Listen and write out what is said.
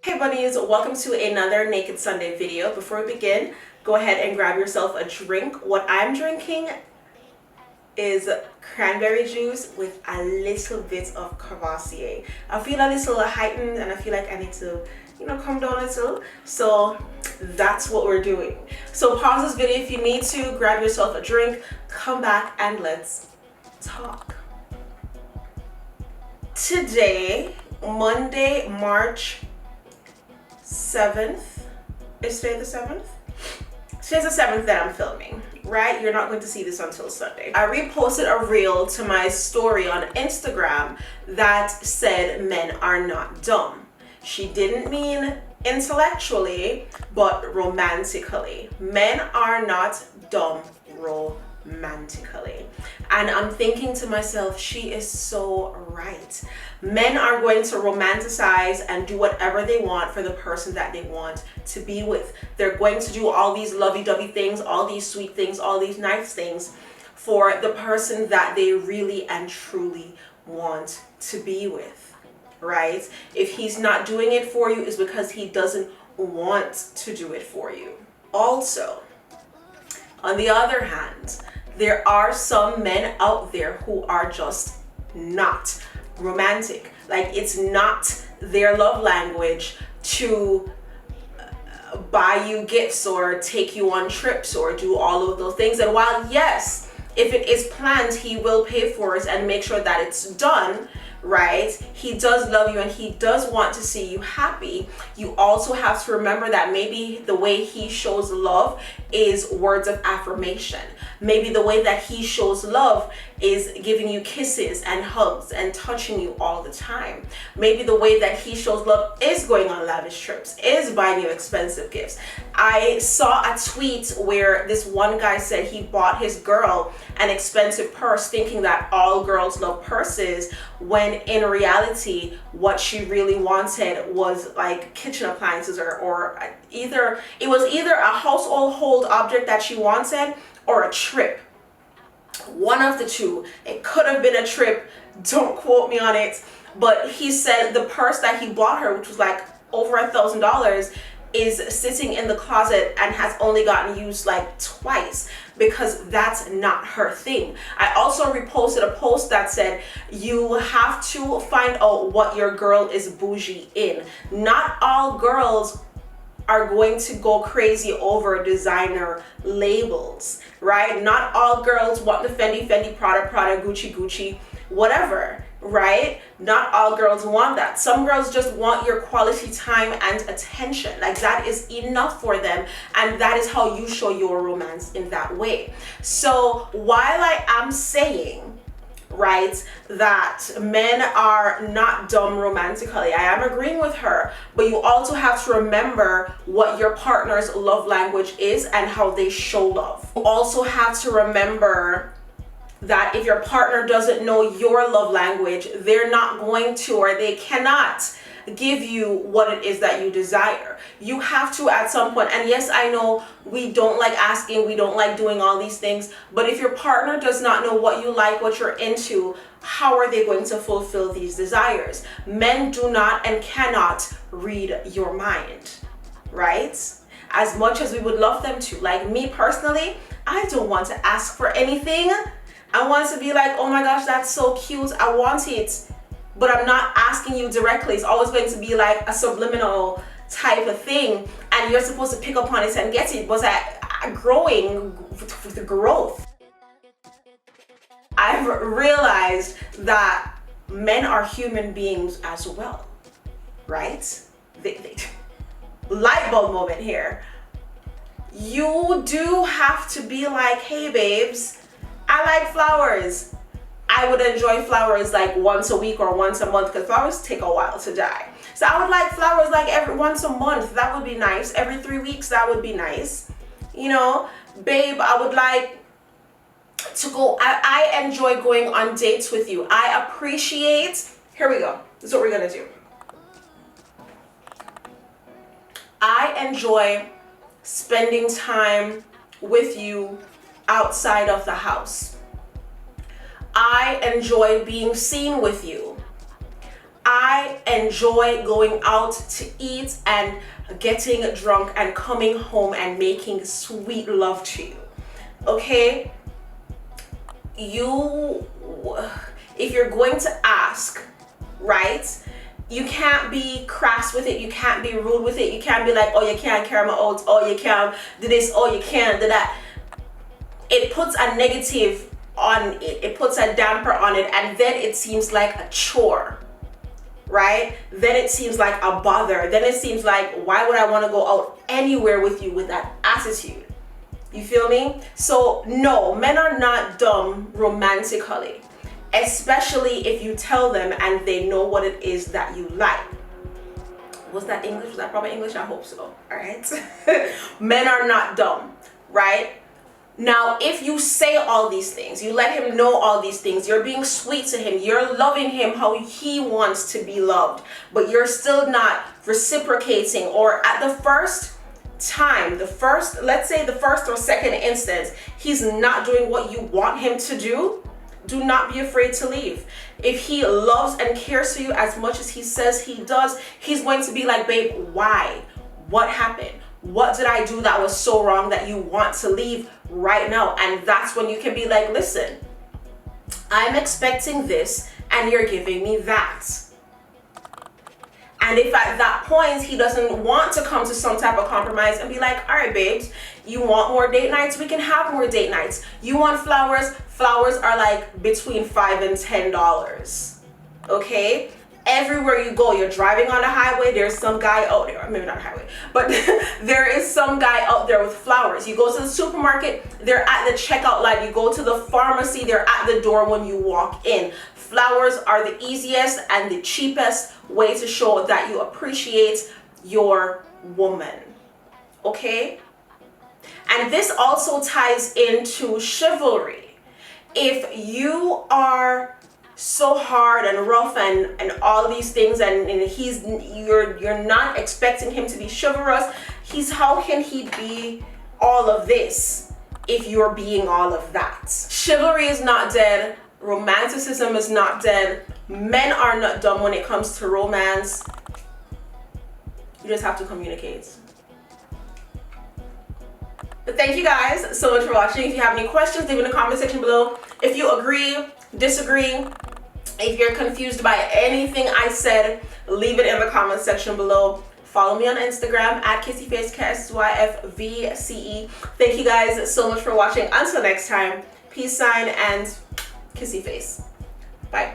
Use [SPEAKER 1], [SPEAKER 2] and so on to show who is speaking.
[SPEAKER 1] Hey bunnies, welcome to another Naked Sunday video. Before we begin, go ahead and grab yourself a drink. What I'm drinking is cranberry juice with a little bit of Cavassier. I feel a little heightened and I feel like I need to, calm down a little. So that's what we're doing. So pause this video if you need to, grab yourself a drink, come back and let's talk. Today, Monday, March 7th. Is today the 7th? Today's the 7th that I'm filming, right? You're not going to see this until Sunday. I reposted a reel to my story on Instagram that said men are not dumb. She didn't mean intellectually, but romantically. Men are not dumb romantically. And I'm thinking to myself, she is so right. Men are going to romanticize and do whatever they want for the person that they want to be with. They're going to do all these lovey-dovey things, all these sweet things, all these nice things for the person that they really and truly want to be with, right? If he's not doing it for you, it's because he doesn't want to do it for you. Also, on the other hand, there are some men out there who are just not romantic. Like, it's not their love language to buy you gifts or take you on trips or do all of those things. And while yes, if it is planned, he will pay for it and make sure that it's done, right? He does love you and he does want to see you happy. You also have to remember that maybe the way he shows love is words of affirmation. Maybe the way that he shows love is giving you kisses and hugs and touching you all the time. Maybe the way that he shows love is going on lavish trips, is buying you expensive gifts. I saw a tweet where this one guy said he bought his girl an expensive purse thinking that all girls love purses, when in reality what she really wanted was like kitchen appliances or either a household object that she wanted or a trip. One of the two. It could have been a trip, don't quote me on it, but he said the purse that he bought her, which was like over $1,000, is sitting in the closet and has only gotten used like twice because that's not her thing. I also reposted a post that said you have to find out what your girl is bougie in. Not all girls are going to go crazy over designer labels, right? Not all girls want the Fendi, Prada, Gucci, whatever, right? Not all girls want that. Some girls just want your quality time and attention. Like, that is enough for them, and that is how you show your romance in that way. So while I am saying, right, that men are not dumb romantically, I am agreeing with her, but you also have to remember what your partner's love language is and how they show love. You also have to remember that if your partner doesn't know your love language, they're not going to, or they cannot give you what it is that you desire. You have to at some point, and yes, I know we don't like asking, we don't like doing all these things, but if your partner does not know what you like, what you're into, how are they going to fulfill these desires? Men do not and cannot read your mind, right? As much as we would love them to. Like me personally, I don't want to ask for anything. I want to be like, oh my gosh, that's so cute, I want it. But I'm not asking you directly. It's always going to be like a subliminal type of thing, and you're supposed to pick up on it and get it. But growing with the growth, I've realized that men are human beings as well, right? Lightbulb moment here. You do have to be like, hey babes, I like flowers. I would enjoy flowers like once a week or once a month because flowers take a while to die. So I would like flowers like once a month. That would be nice. Every 3 weeks, that would be nice. You know, babe, I would like to go. I enjoy going on dates with you. I appreciate. Here we go. This is what we're going to do. I enjoy spending time with you outside of the house. I enjoy being seen with you. I enjoy going out to eat and getting drunk and coming home and making sweet love to you. Okay? If you're going to ask, right? You can't be crass with it. You can't be rude with it. You can't be like, oh, you can't carry my oats. Oh, you can't do this. Oh, you can't do that. It puts a negative on it. It puts a damper on it. And then it seems like a chore, right? Then it seems like a bother. Then it seems like, why would I want to go out anywhere with you with that attitude? You feel me? So no, men are not dumb romantically. Especially if you tell them and they know what it is that you like. Was that English? Was that proper English? I hope so. All right. Men are not dumb, right? Now, if you say all these things, you let him know all these things, you're being sweet to him, you're loving him how he wants to be loved, but you're still not reciprocating, or at the first time, let's say the first or second instance, he's not doing what you want him to do, do not be afraid to leave. If he loves and cares for you as much as he says he does, he's going to be like, babe, why? What happened? What did I do that was so wrong that you want to leave right now? And that's when you can be like, listen, I'm expecting this and you're giving me that. And if at that point he doesn't want to come to some type of compromise and be like, all right, babes, you want more date nights? We can have more date nights. You want flowers? Flowers are like between $5 and $10. Okay? Everywhere you go, you're driving on a highway, there's some guy out there, maybe not a highway, but there is some guy out there with flowers. You go to the supermarket, they're at the checkout line. You go to the pharmacy, they're at the door when you walk in. Flowers are the easiest and the cheapest way to show that you appreciate your woman. Okay? And this also ties into chivalry. If you are so hard and rough and all these things, and you're not expecting him to be chivalrous, how can he be all of this if you're being all of that? Chivalry is not dead. Romanticism is not dead. Men are not dumb when it comes to romance. You just have to communicate. But thank you guys so much for watching. If you have any questions, leave in the comment section below. If you agree, disagree, if you're confused by anything I said, leave it in the comment section below. Follow me on Instagram at Kissyface, Kissyface454. Thank you guys so much for watching. Until next time, peace sign and kissy face. Bye.